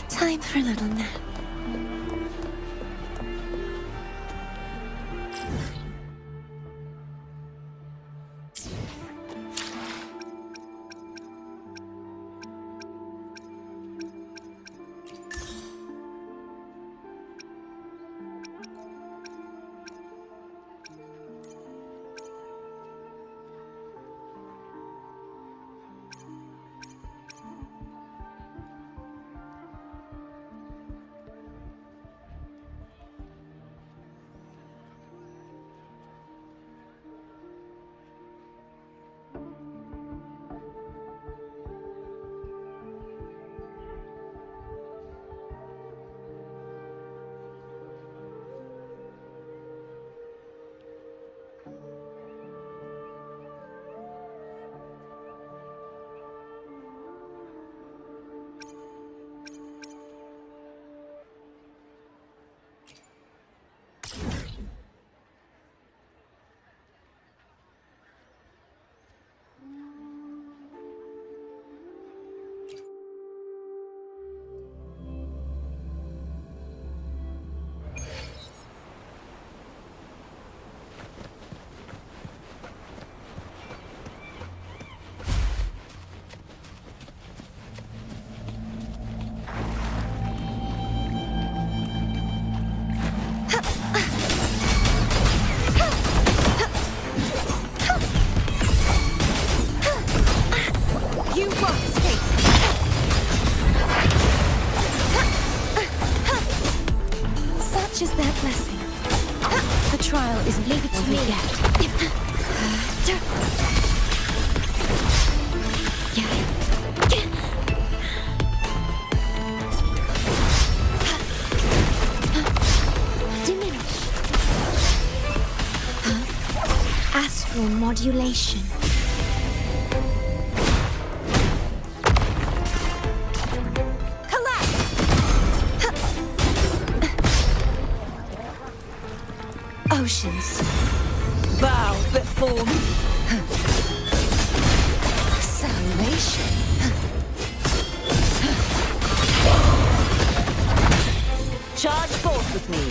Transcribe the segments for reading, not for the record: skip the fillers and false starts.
Time for a little nap. Modulation. Collapse! Oceans. Bow before me. Salvation. Charge forth with me.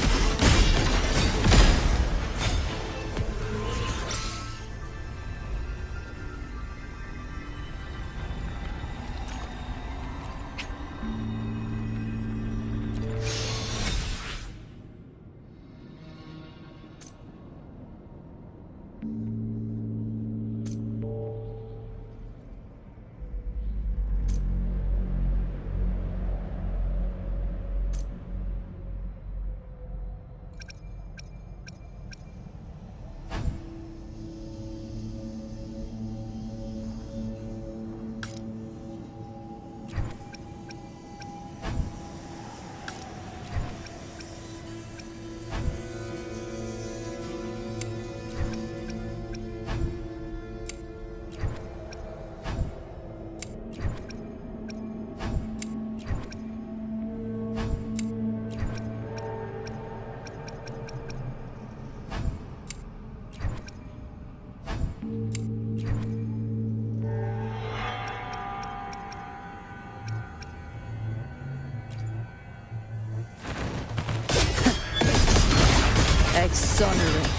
Exonerate.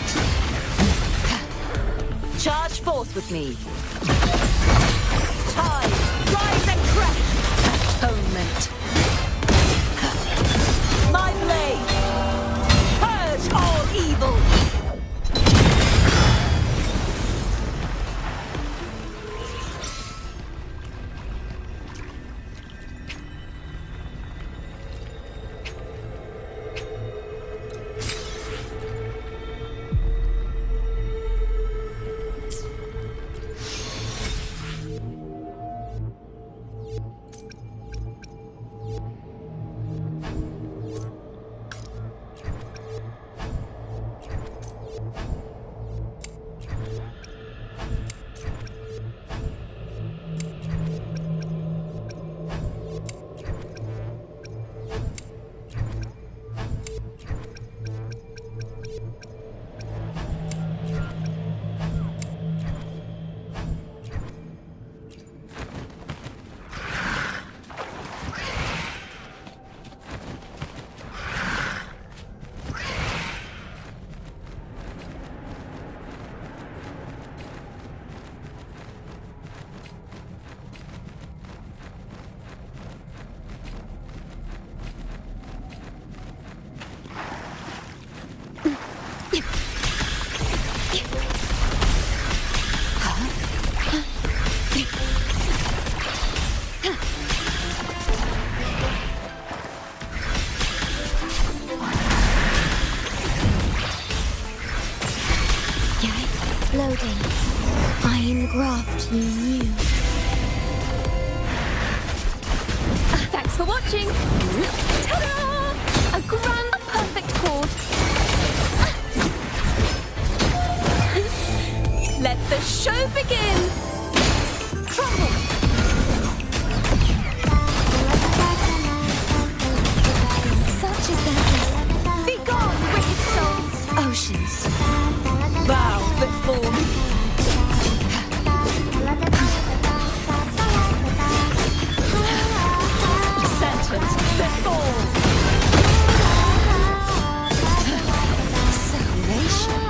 Charge forth with me. Tide, rise and crash. Atonement. My blade. Purge all evil. something new. Thanks for watching. Ta-da! A grand perfect chord. Let the show begin. Crumble. Such is their blessing. Be gone, wicked souls. Oceans. Bow before me. Sentence before. Salvation.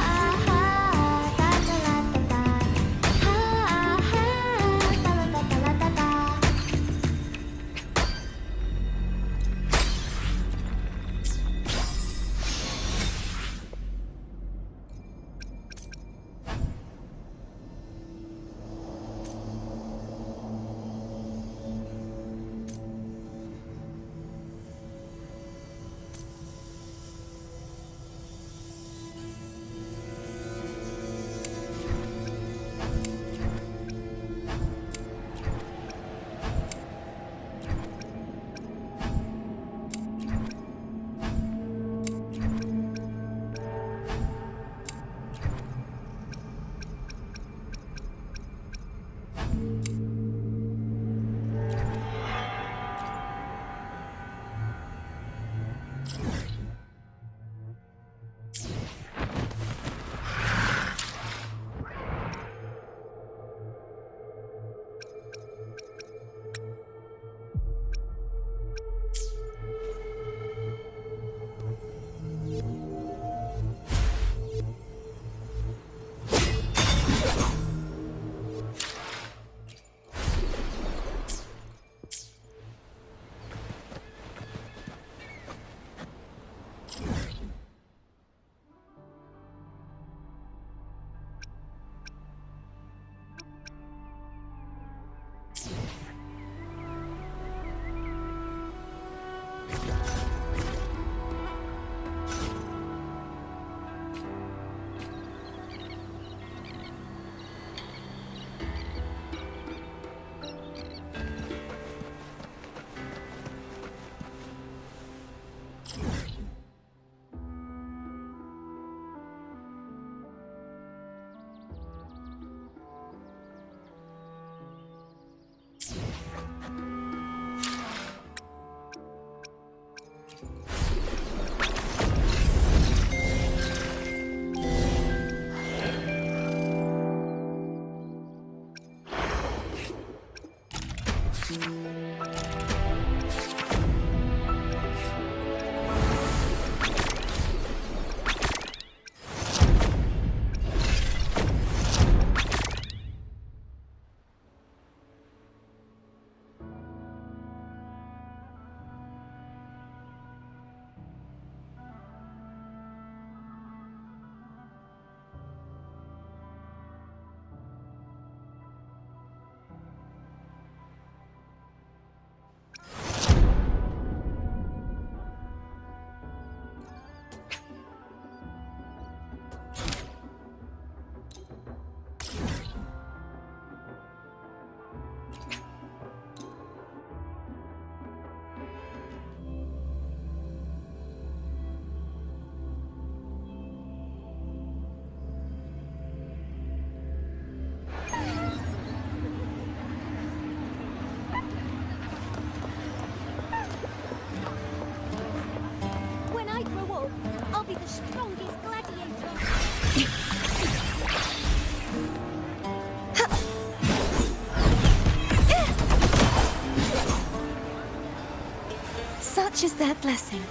Such is their blessing.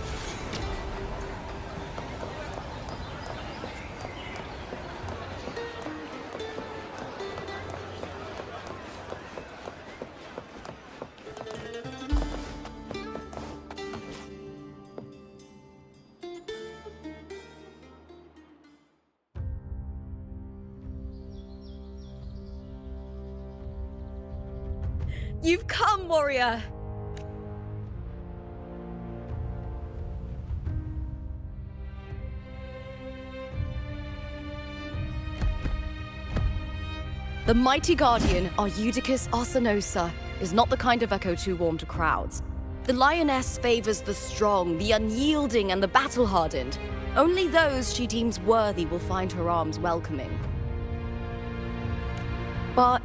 You've come, warrior! The mighty guardian, Eudicus Arsinosa, is not the kind of echo too warm to crowds. The lioness favors the strong, the unyielding, and the battle-hardened. Only those she deems worthy will find her arms welcoming. But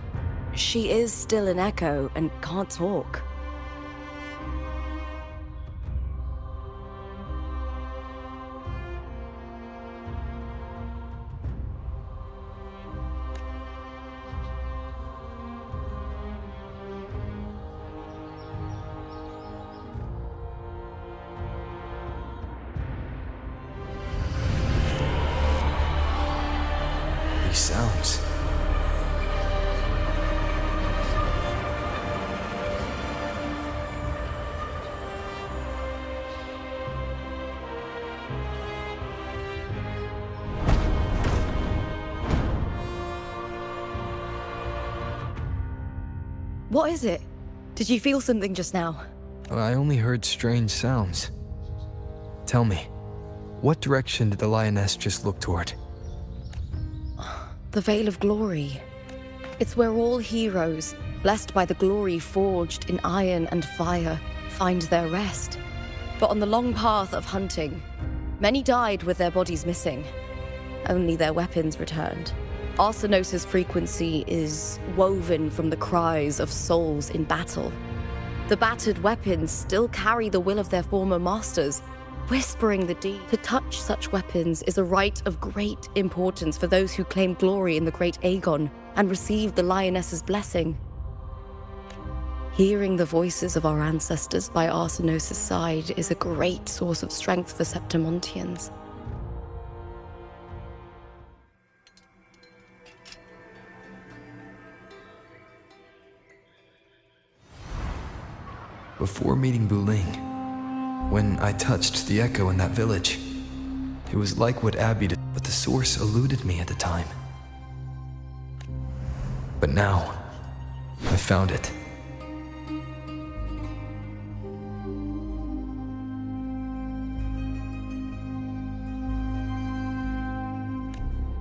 she is still an echo and can't talk. These sounds. What is it? Did you feel something just now? I only heard strange sounds. Tell me, what direction did the lioness just look toward? The Veil of Glory. It's where all heroes, blessed by the glory forged in iron and fire, find their rest. But on the long path of hunting, many died with their bodies missing. Only their weapons returned. Arsinosa's frequency is woven from the cries of souls in battle. The battered weapons still carry the will of their former masters, whispering the deed. To touch such weapons is a rite of great importance for those who claim glory in the great Aegon and receive the lioness's blessing. Hearing the voices of our ancestors by Arsinosa's side is a great source of strength for Septimontians. Before meeting Wuthering, when I touched the echo in that village, it was like what Abby did, but the source eluded me at the time. But now, I found it.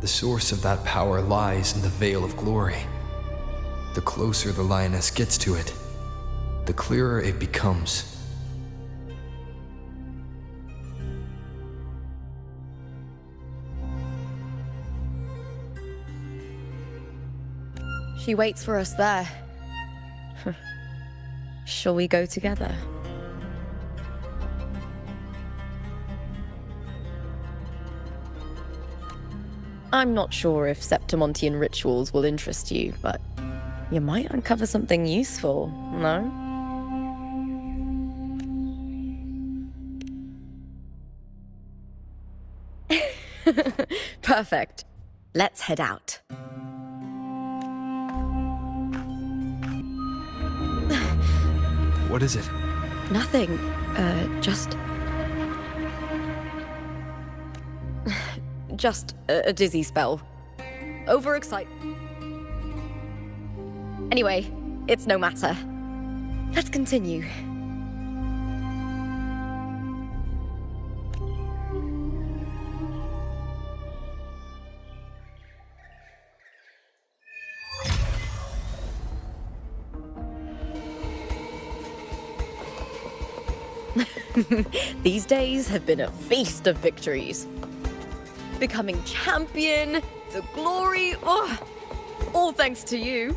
The source of that power lies in the Veil of Glory. The closer the lioness gets to it, the clearer it becomes. She waits for us there. Shall we go together? I'm not sure if Septimontian rituals will interest you, but you might uncover something useful, no? Perfect. Let's head out. What is it? Nothing. Just a dizzy spell. Overexcited. Anyway, it's no matter. Let's continue. These days have been a feast of victories. Becoming champion, the glory, all thanks to you.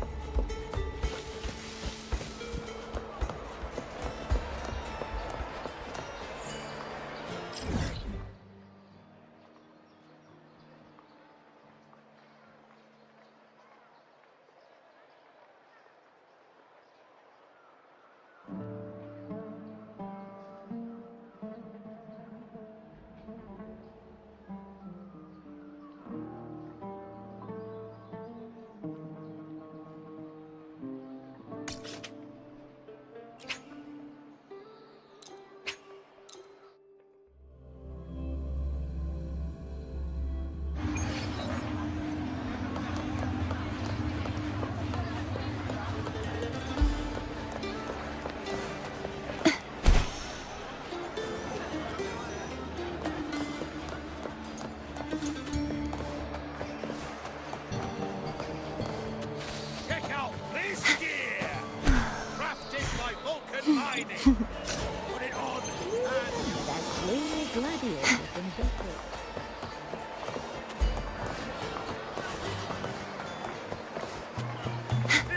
Put it on. That's really gladiator from Victor.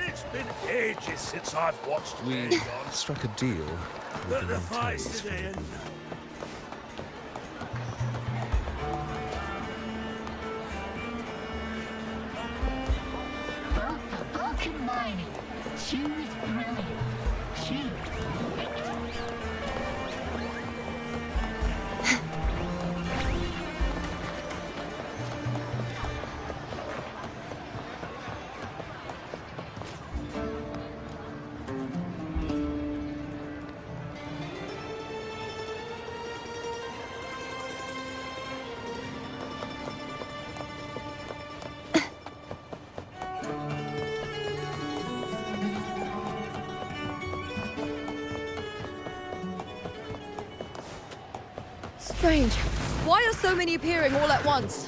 It's been ages since I've watched We Aegon. struck a deal with The the fight's Montays at for the end. Bottom line, choose brilliant. Choose victory. Strange. Why are so many appearing all at once?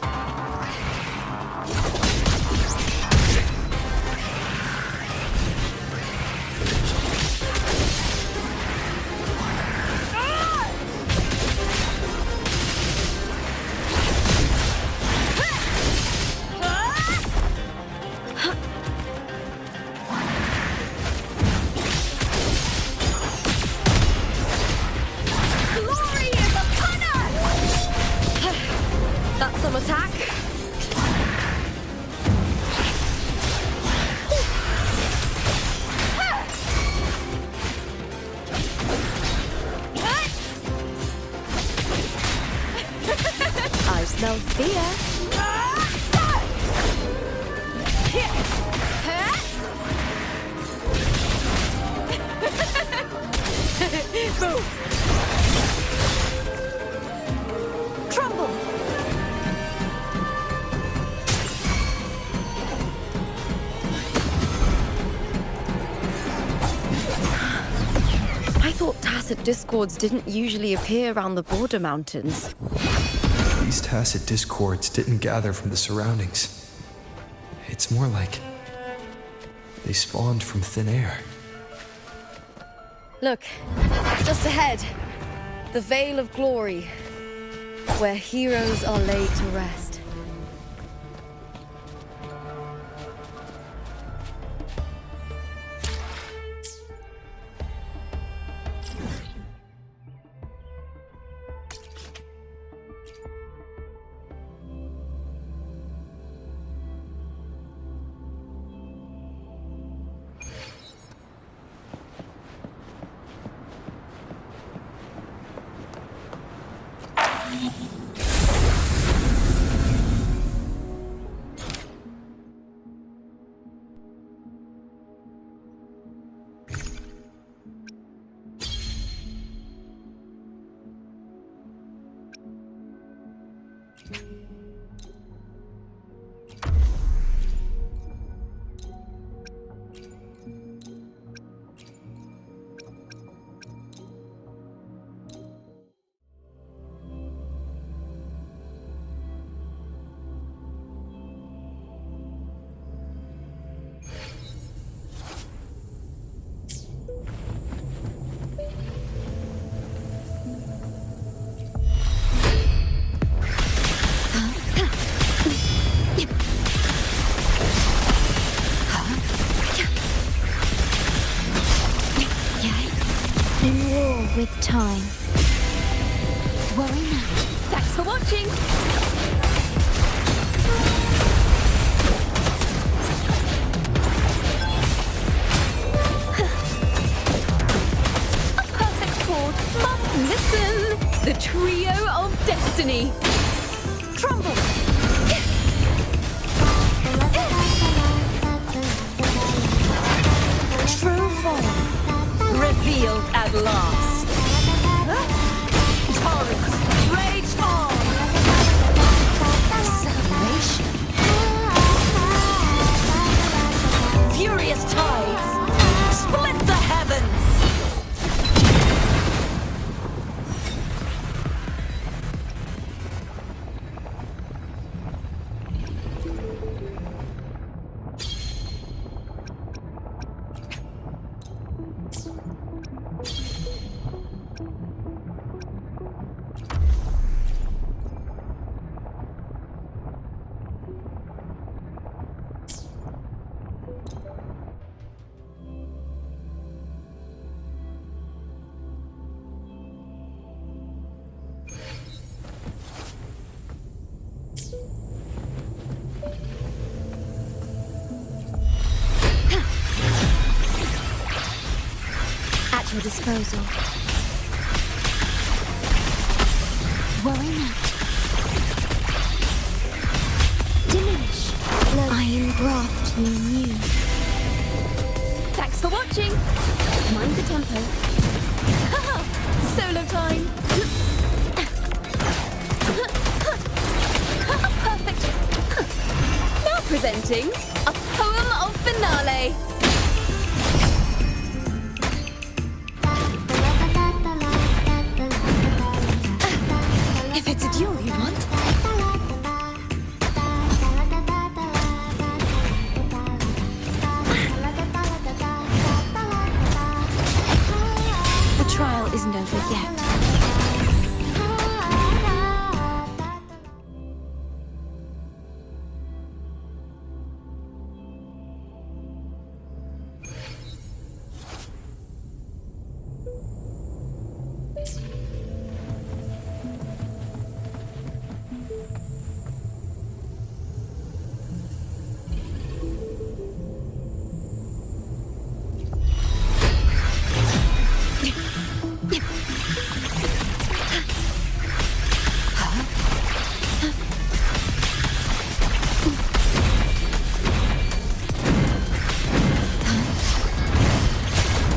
Glory is upon us! That's some attack. I smell fear. Boom! Crumble! I thought tacit discords didn't usually appear around the border mountains. These tacit discords didn't gather from the surroundings. It's more like they spawned from thin air. Look, just ahead. The Vale of Glory, where heroes are laid to rest. In war with time. Worry not. Thanks for watching! A perfect chord must listen! The trio of destiny! Crumble! True form revealed at last. Torrents rage on. Salvation. Furious tides split the heavens. At your disposal. Worry not. Diminish. I engraft you new. Thanks for watching! Mind the tempo. Haha! Solo time! Perfect! Now presenting a poem of finale! If it's a duel you want. The trial isn't over yet.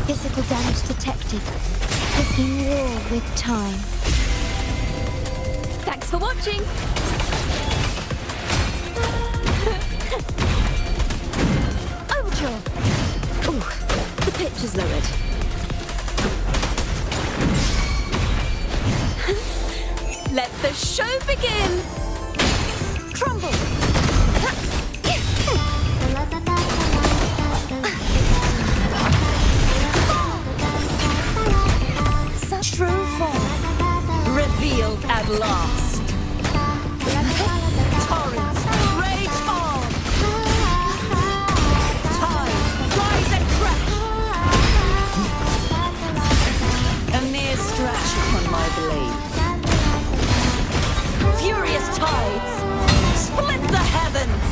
Physical damage detected. Risking war with time. Thanks for watching! Overture! Ooh, the pitch is lowered. Let the show begin! Crumble! True form revealed at last. Torrents rage on. Tides rise and crash. A mere scratch upon my blade. Furious tides split the heavens.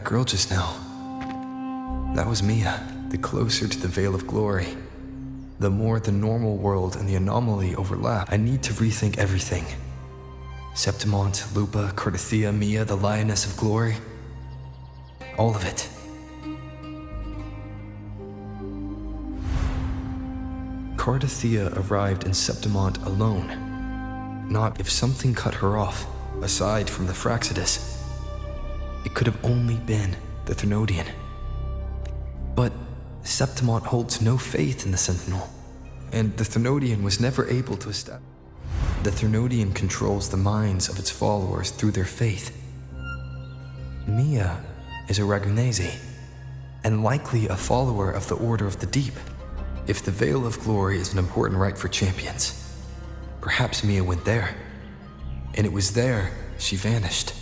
That girl just now. That was Mia. The closer to the Veil of Glory, the more the normal world and the anomaly overlap. I need to rethink everything. Septimont, Lupa, Cardathia, Mia, the Lioness of Glory. All of it. Cardathia arrived in Septimont alone. Not if something cut her off, aside from the Fraxidus. It could have only been the Threnodian. But Septimont holds no faith in the Sentinel, and the Threnodian was never able to establish. The Threnodian controls the minds of its followers through their faith. Mia is a Ragunese, and likely a follower of the Order of the Deep. If the Veil of Glory is an important rite for champions, perhaps Mia went there. And it was there she vanished.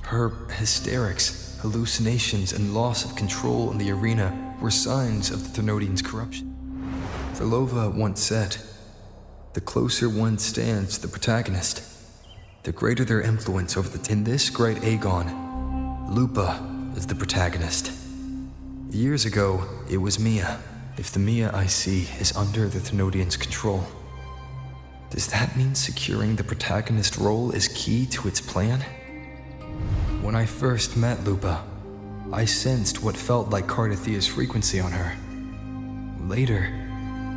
Her hysterics, hallucinations, and loss of control in the arena were signs of the Threnodian's corruption. Frolova once said, "The closer one stands to the protagonist, the greater their influence over the..." In this great Aegon, Lupa is the protagonist. Years ago, it was Mia. If the Mia I see is under the Threnodian's control, does that mean securing the protagonist role is key to its plan? When I first met Lupa, I sensed what felt like Cardathia's frequency on her. Later,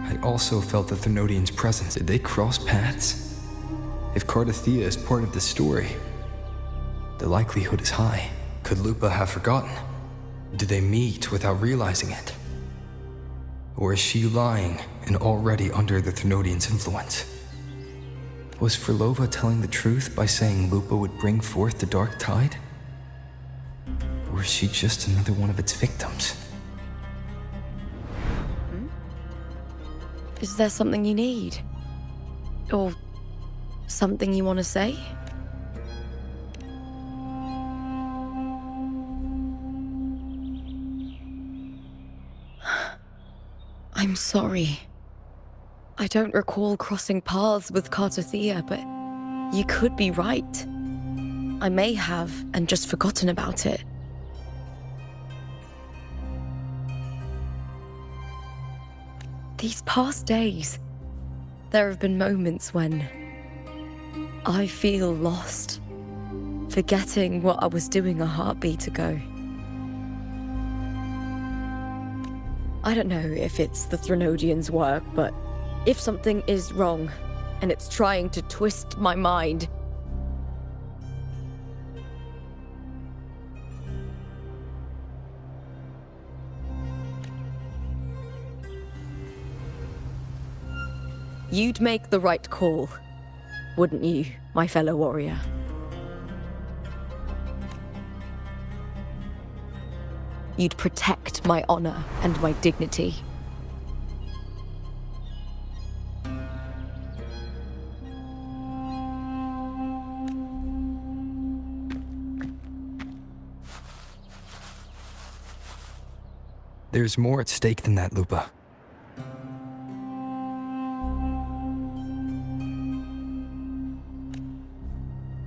I also felt the Threnodian's presence. Did they cross paths? If Cardathia is part of the story, the likelihood is high. Could Lupa have forgotten? Did they meet without realizing it? Or is she lying and already under the Threnodian's influence? Was Frolova telling the truth by saying Lupa would bring forth the Dark Tide? Or is she just another one of its victims? Is there something you need? Or something you want to say? I'm sorry. I don't recall crossing paths with Cardathia, but you could be right. I may have and just forgotten about it. These past days, there have been moments when I feel lost, forgetting what I was doing a heartbeat ago. I don't know if it's the Threnodian's work, but if something is wrong and it's trying to twist my mind, you'd make the right call, wouldn't you, my fellow warrior? You'd protect my honor and my dignity. There's more at stake than that, Lupa.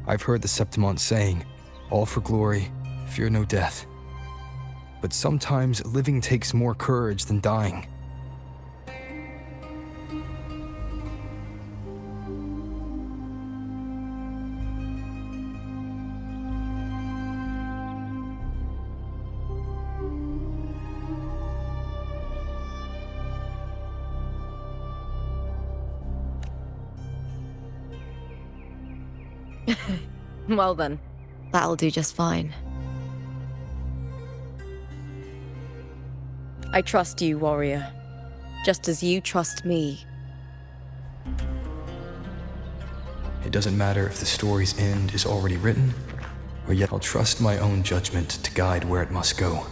I've heard the Septimont saying, "All for glory, fear no death." But sometimes living takes more courage than dying. Well then, that'll do just fine. I trust you, warrior, just as you trust me. It doesn't matter if the story's end is already written, or yet I'll trust my own judgment to guide where it must go.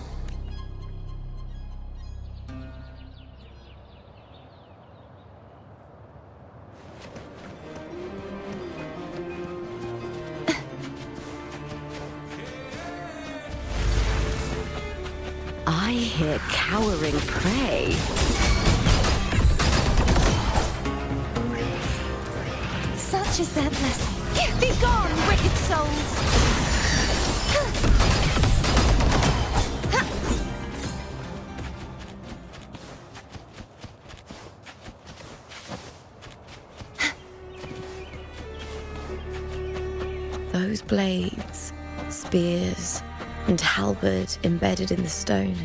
I hear cowering prey. Such is their blessing. Be gone, wicked souls! those blades, spears, and halberd embedded in the stone.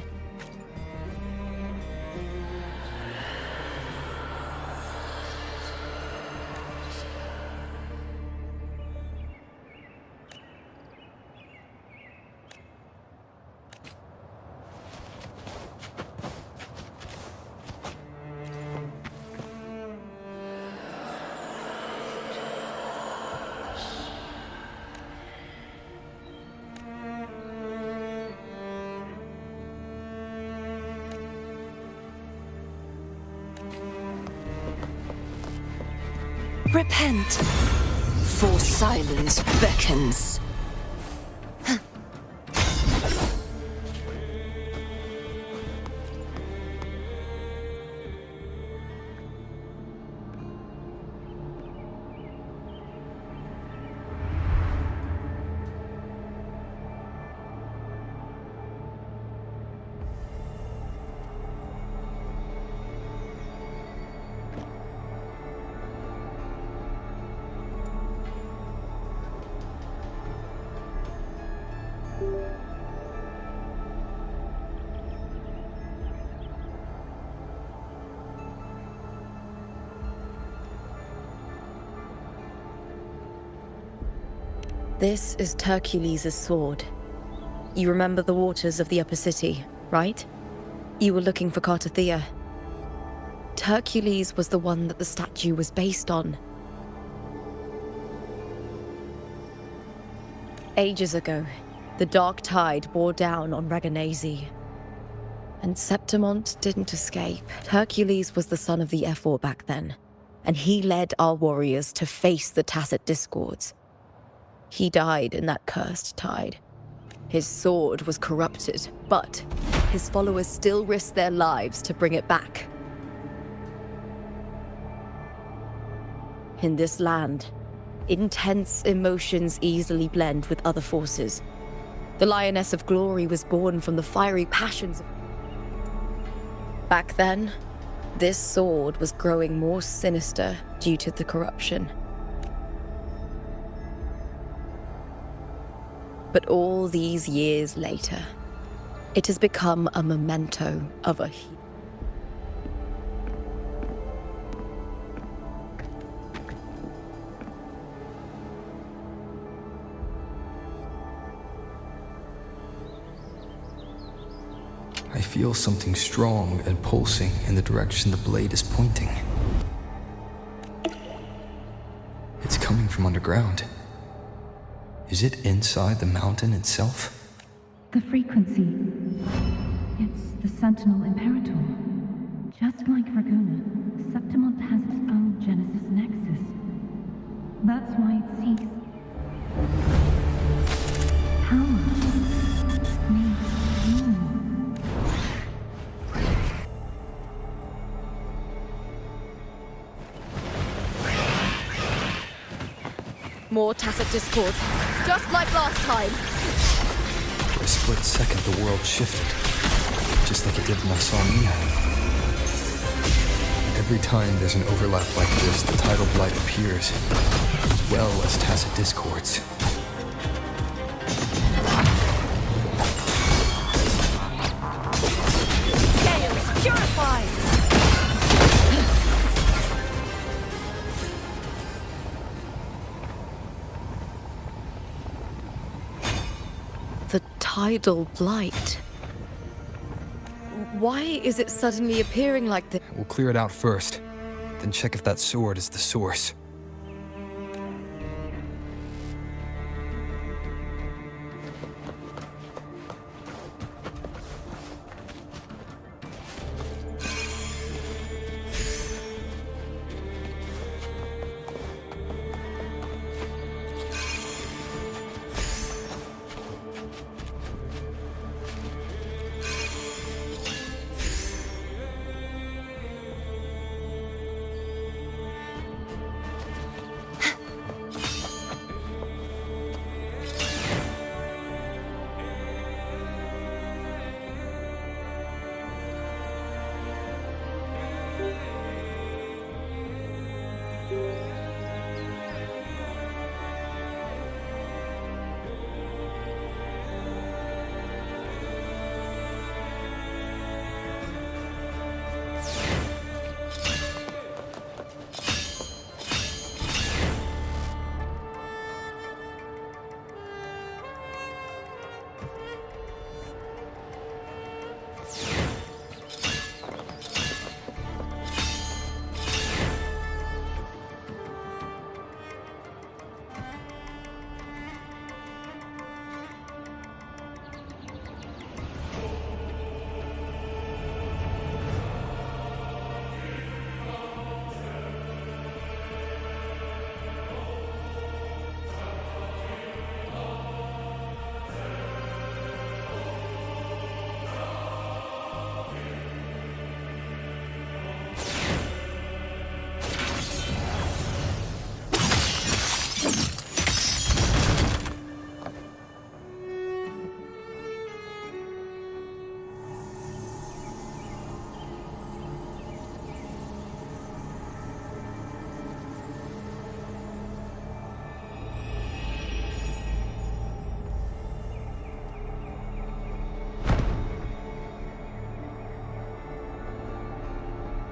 Repent, for silence beckons. This is Hercules' sword. You remember the waters of the upper city, right? You were looking for Cartathea. Hercules was the one that the statue was based on. Ages ago, the dark tide bore down on Reganese. And Septimont didn't escape. Hercules was the son of the Ephor back then, and he led our warriors to face the Tacit discords. He died in that cursed tide. His sword was corrupted, but his followers still risked their lives to bring it back. In this land, intense emotions easily blend with other forces. The Lioness of Glory was born from the fiery passions of... Back then, this sword was growing more sinister due to the corruption. But all these years later, it has become a memento of a hero. I feel something strong and pulsing in the direction the blade is pointing. It's coming from underground. Is it inside the mountain itself? The frequency. It's the Sentinel Imperator. Just like Raguna, Septimont has its own Genesis Nexus. That's why it seeks power. Needs more. More Tacit discords, just like last time. For a split second, the world shifted, just like it did when I saw Mia. Every time there's an overlap like this, the tidal blight appears, as well as Tacit discords. Chaos purified! The tidal blight. Why is it suddenly appearing like this? We'll clear it out first, then check if that sword is the source.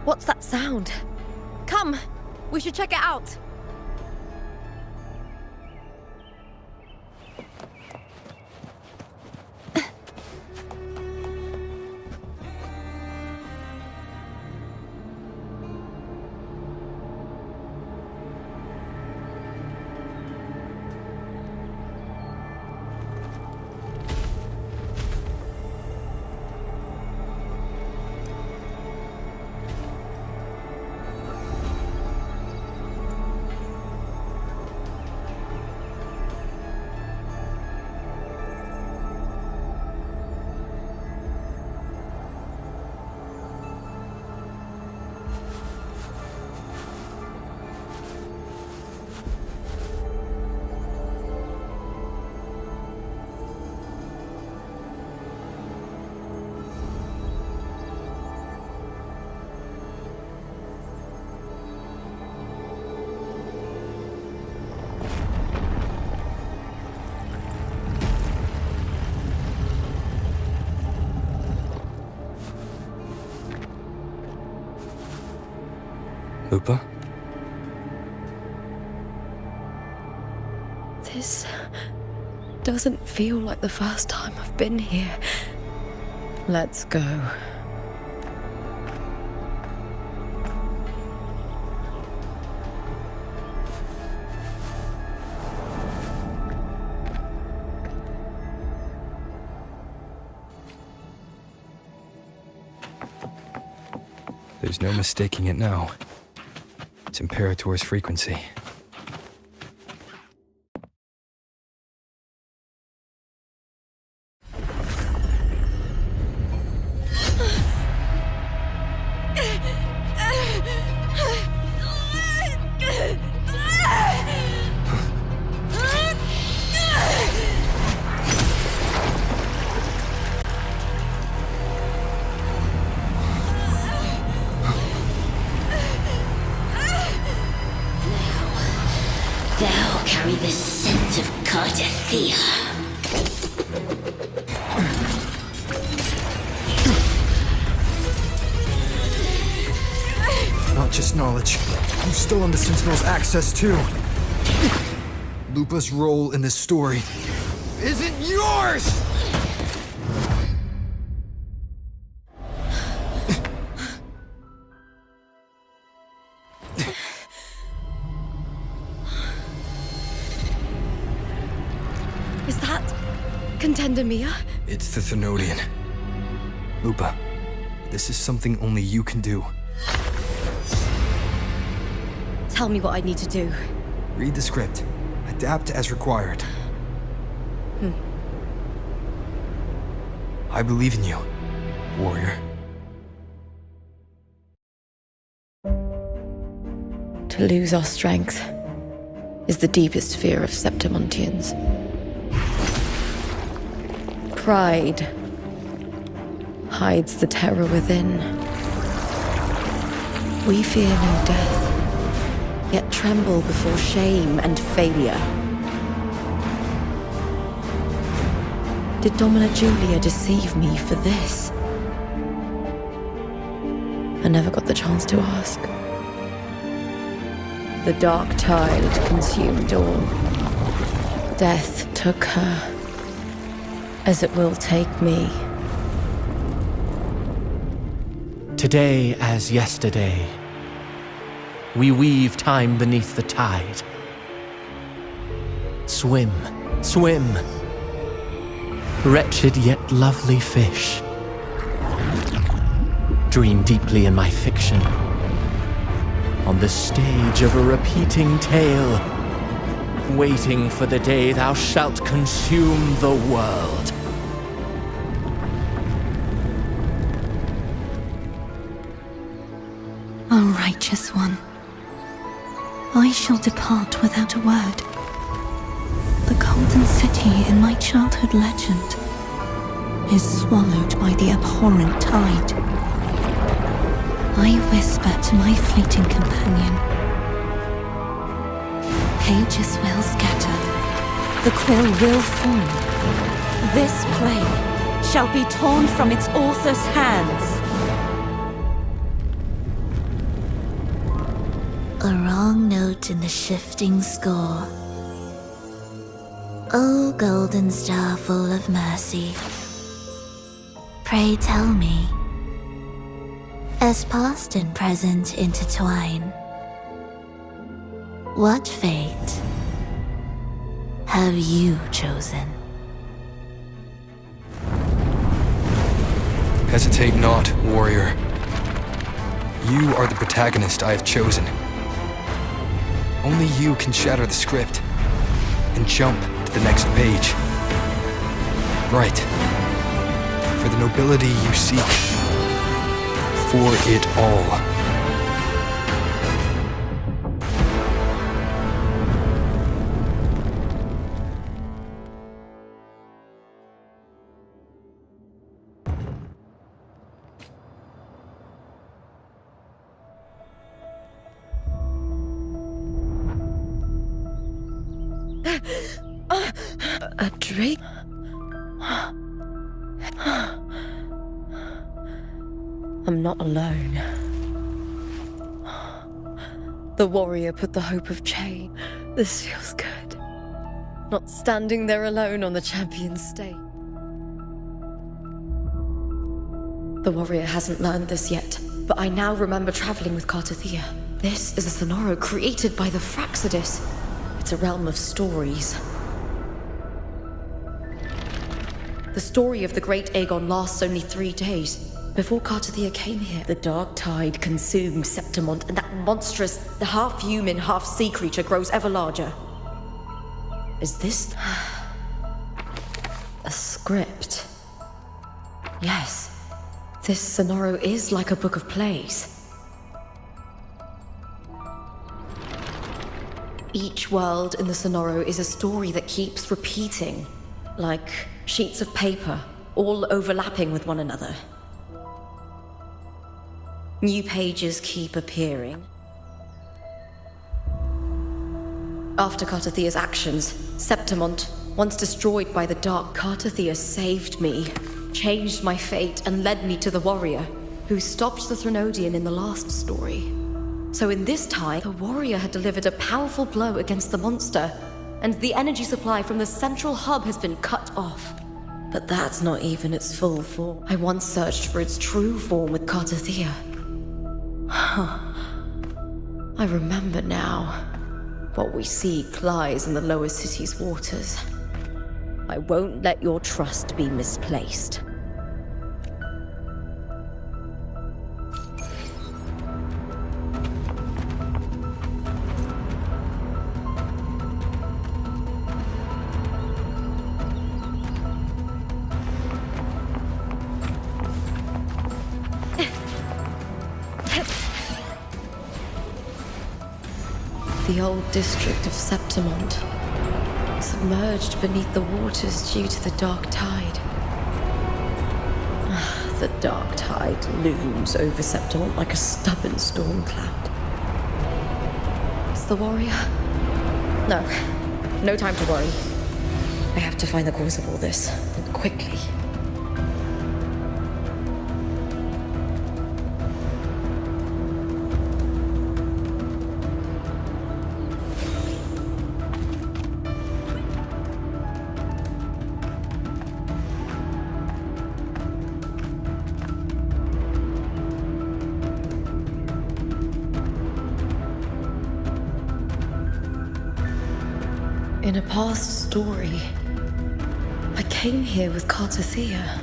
What's that sound? Come! We should check it out! Lupa? This doesn't feel like the first time I've been here. Let's go. There's no mistaking it now. It's Imperator's frequency. Thou carry the scent of Cardathea. Not just knowledge. I'm still on the Sentinel's access too. Lupa's role in this story isn't yours! Is that Contender Mia? It's the Thenodian. Lupa, this is something only you can do. Tell me what I need to do. Read the script. Adapt as required. I believe in you, warrior. To lose our strength is the deepest fear of Septimontians. Pride hides the terror within. We fear no death, yet tremble before shame and failure. Did Domina Julia deceive me for this? I never got the chance to ask. The dark tide consumed all. Death took her, as it will take me. Today as yesterday, we weave time beneath the tide. Swim, swim, wretched yet lovely fish. Dream deeply in my fiction, on the stage of a repeating tale, waiting for the day thou shalt consume the world. O righteous one, I shall depart without a word. The golden city in my childhood legend is swallowed by the abhorrent tide. I whisper to my fleeting companion. Pages will scatter. The quill will form. This play shall be torn from its author's hands. A wrong note in the shifting score. O golden star full of mercy, pray tell me, as past and present intertwine, what fate have you chosen? Hesitate not, warrior. You are the protagonist I have chosen. Only you can shatter the script and jump to the next page. Right. For the nobility you seek. For it all. A drake? I'm not alone. The warrior put the hope of change. This feels good. Not standing there alone on the champion's stage. The warrior hasn't learned this yet, but I now remember traveling with Cartathea. This is a Sonoro created by the Fraxidus. It's a realm of stories. The story of the Great Aegon lasts only 3 days. Before Cartathea came here, the dark tide consumed Septimont, and that monstrous, half-human, half-sea creature grows ever larger. Is this a script? Yes, this Sonoro is like a book of plays. Each world in the Sonoro is a story that keeps repeating, like sheets of paper, all overlapping with one another. New pages keep appearing. After Cartathea's actions, Septimont, once destroyed by the Dark, Cartathea saved me, changed my fate, and led me to the warrior, who stopped the Threnodian in the last story. So in this time, the warrior had delivered a powerful blow against the monster, and the energy supply from the central hub has been cut off. But that's not even its full form. I once searched for its true form with Cartathea. I remember now. What we seek lies in the lower city's waters. I won't let your trust be misplaced. The old district of Septimont, submerged beneath the waters due to the dark tide. The dark tide looms over Septimont like a stubborn storm cloud. Is the warrior? No time to worry. I have to find the cause of all this, and quickly. In a past story, I came here with Cartathea.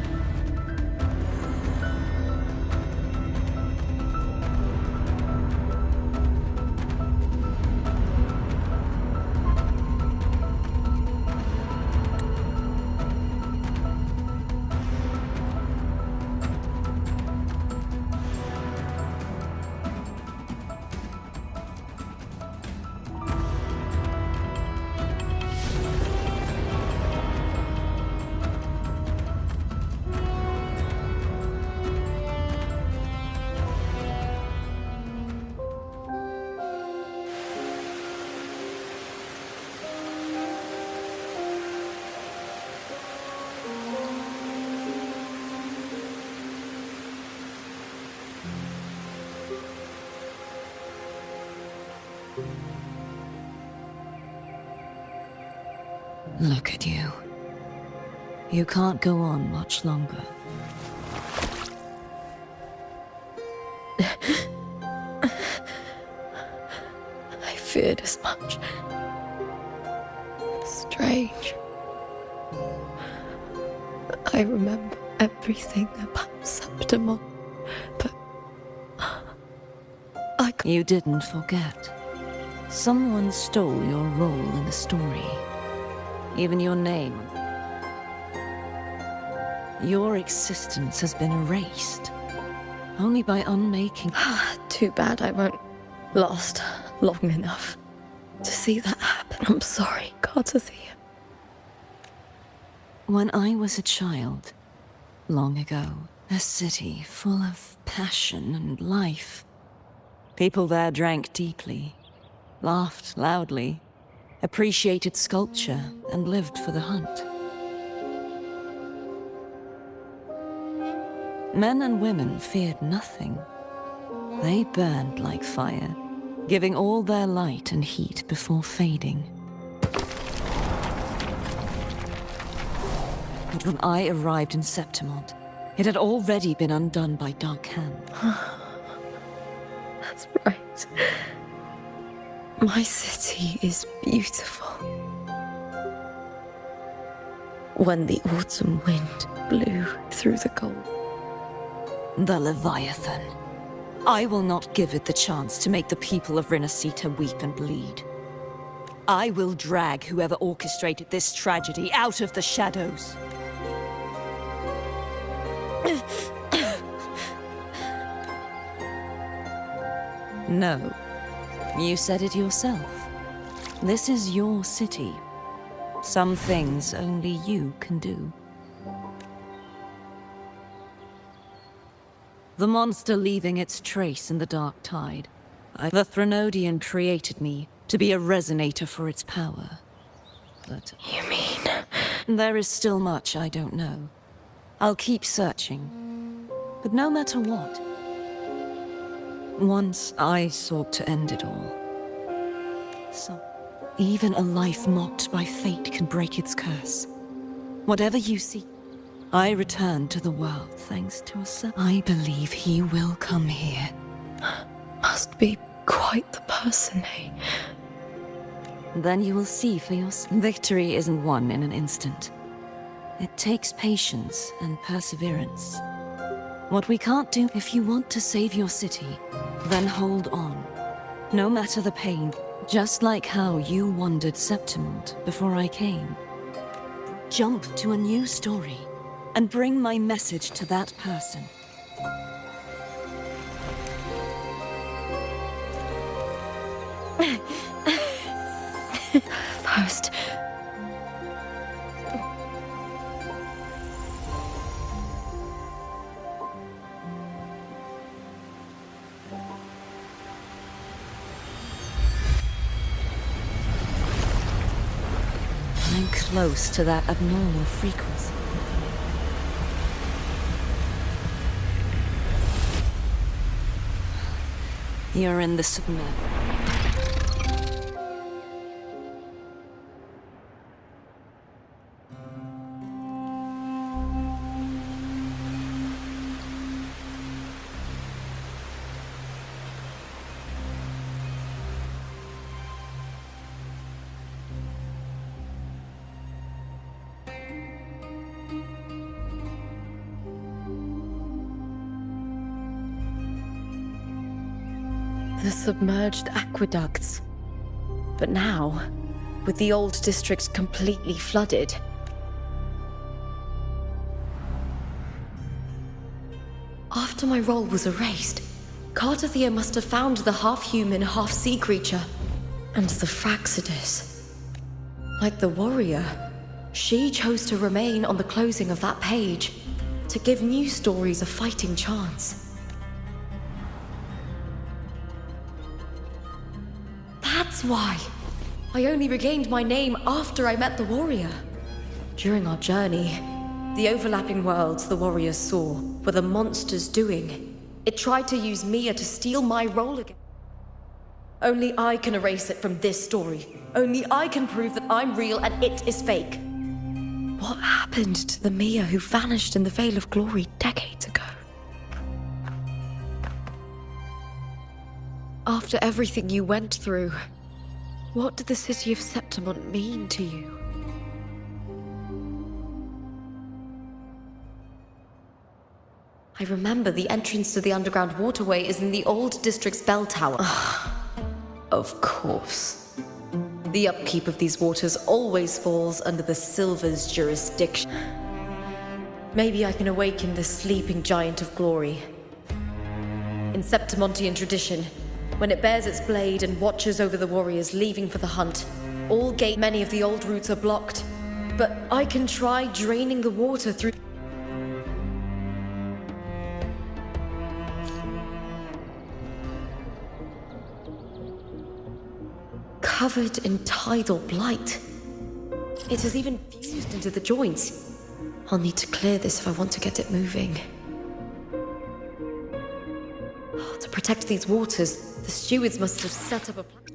Look at you. You can't go on much longer. I feared as much. Strange. I remember everything about Septimont, but You didn't forget. Someone stole your role in the story. Even your name. Your existence has been erased. Only by unmaking... Too bad I won't last long enough to see that happen. I'm sorry, Cartathea. When I was a child, long ago, a city full of passion and life. People there drank deeply, laughed loudly, appreciated sculpture, and lived for the hunt. Men and women feared nothing. They burned like fire, giving all their light and heat before fading. But when I arrived in Septimont, it had already been undone by dark hands. That's right. My city is beautiful. When the autumn wind blew through the gold. The Leviathan. I will not give it the chance to make the people of Rinasita weep and bleed. I will drag whoever orchestrated this tragedy out of the shadows. No. You said it yourself. This is your city. Some things only you can do. The monster leaving its trace in the dark tide. The Threnodian created me to be a resonator for its power. But... You mean... There is still much I don't know. I'll keep searching. But no matter what, once I sought to end it all. So, even a life mocked by fate can break its curse. Whatever you seek, I return to the world thanks to a I believe he will come here. Must be quite the person, eh? Then you will see for yourself. Victory isn't won in an instant. It takes patience and perseverance. What we can't do, if you want to save your city, then hold on. No matter the pain, just like how you wandered Septimont before I came. Jump to a new story and bring my message to that person. First... I'm close to that abnormal frequency. You're in the submerged. The submerged aqueducts. But now, with the old district completely flooded, after my role was erased, Cartathea must have found the half-human, half-sea creature, and the Fraxidus. Like the warrior, she chose to remain on the closing of that page, to give new stories a fighting chance. That's why I only regained my name after I met the warrior. During our journey, the overlapping worlds the warriors saw were the monster's doing. It tried to use Mia to steal my role again. Only I can erase it from this story. Only I can prove that I'm real and it is fake. What happened to the Mia who vanished in the Veil of Glory decades ago? After everything you went through, what did the city of Septimont mean to you? I remember the entrance to the underground waterway is in the old district's bell tower. Of course. The upkeep of these waters always falls under the Silver's jurisdiction. Maybe I can awaken the sleeping giant of glory. In Septimontian tradition, when it bears its blade and watches over the warriors leaving for the hunt, many of the old routes are blocked. But I can try draining the water through... Covered in tidal blight. It has even fused into the joints. I'll need to clear this if I want to get it moving. To protect these waters, the stewards must have set up a plan.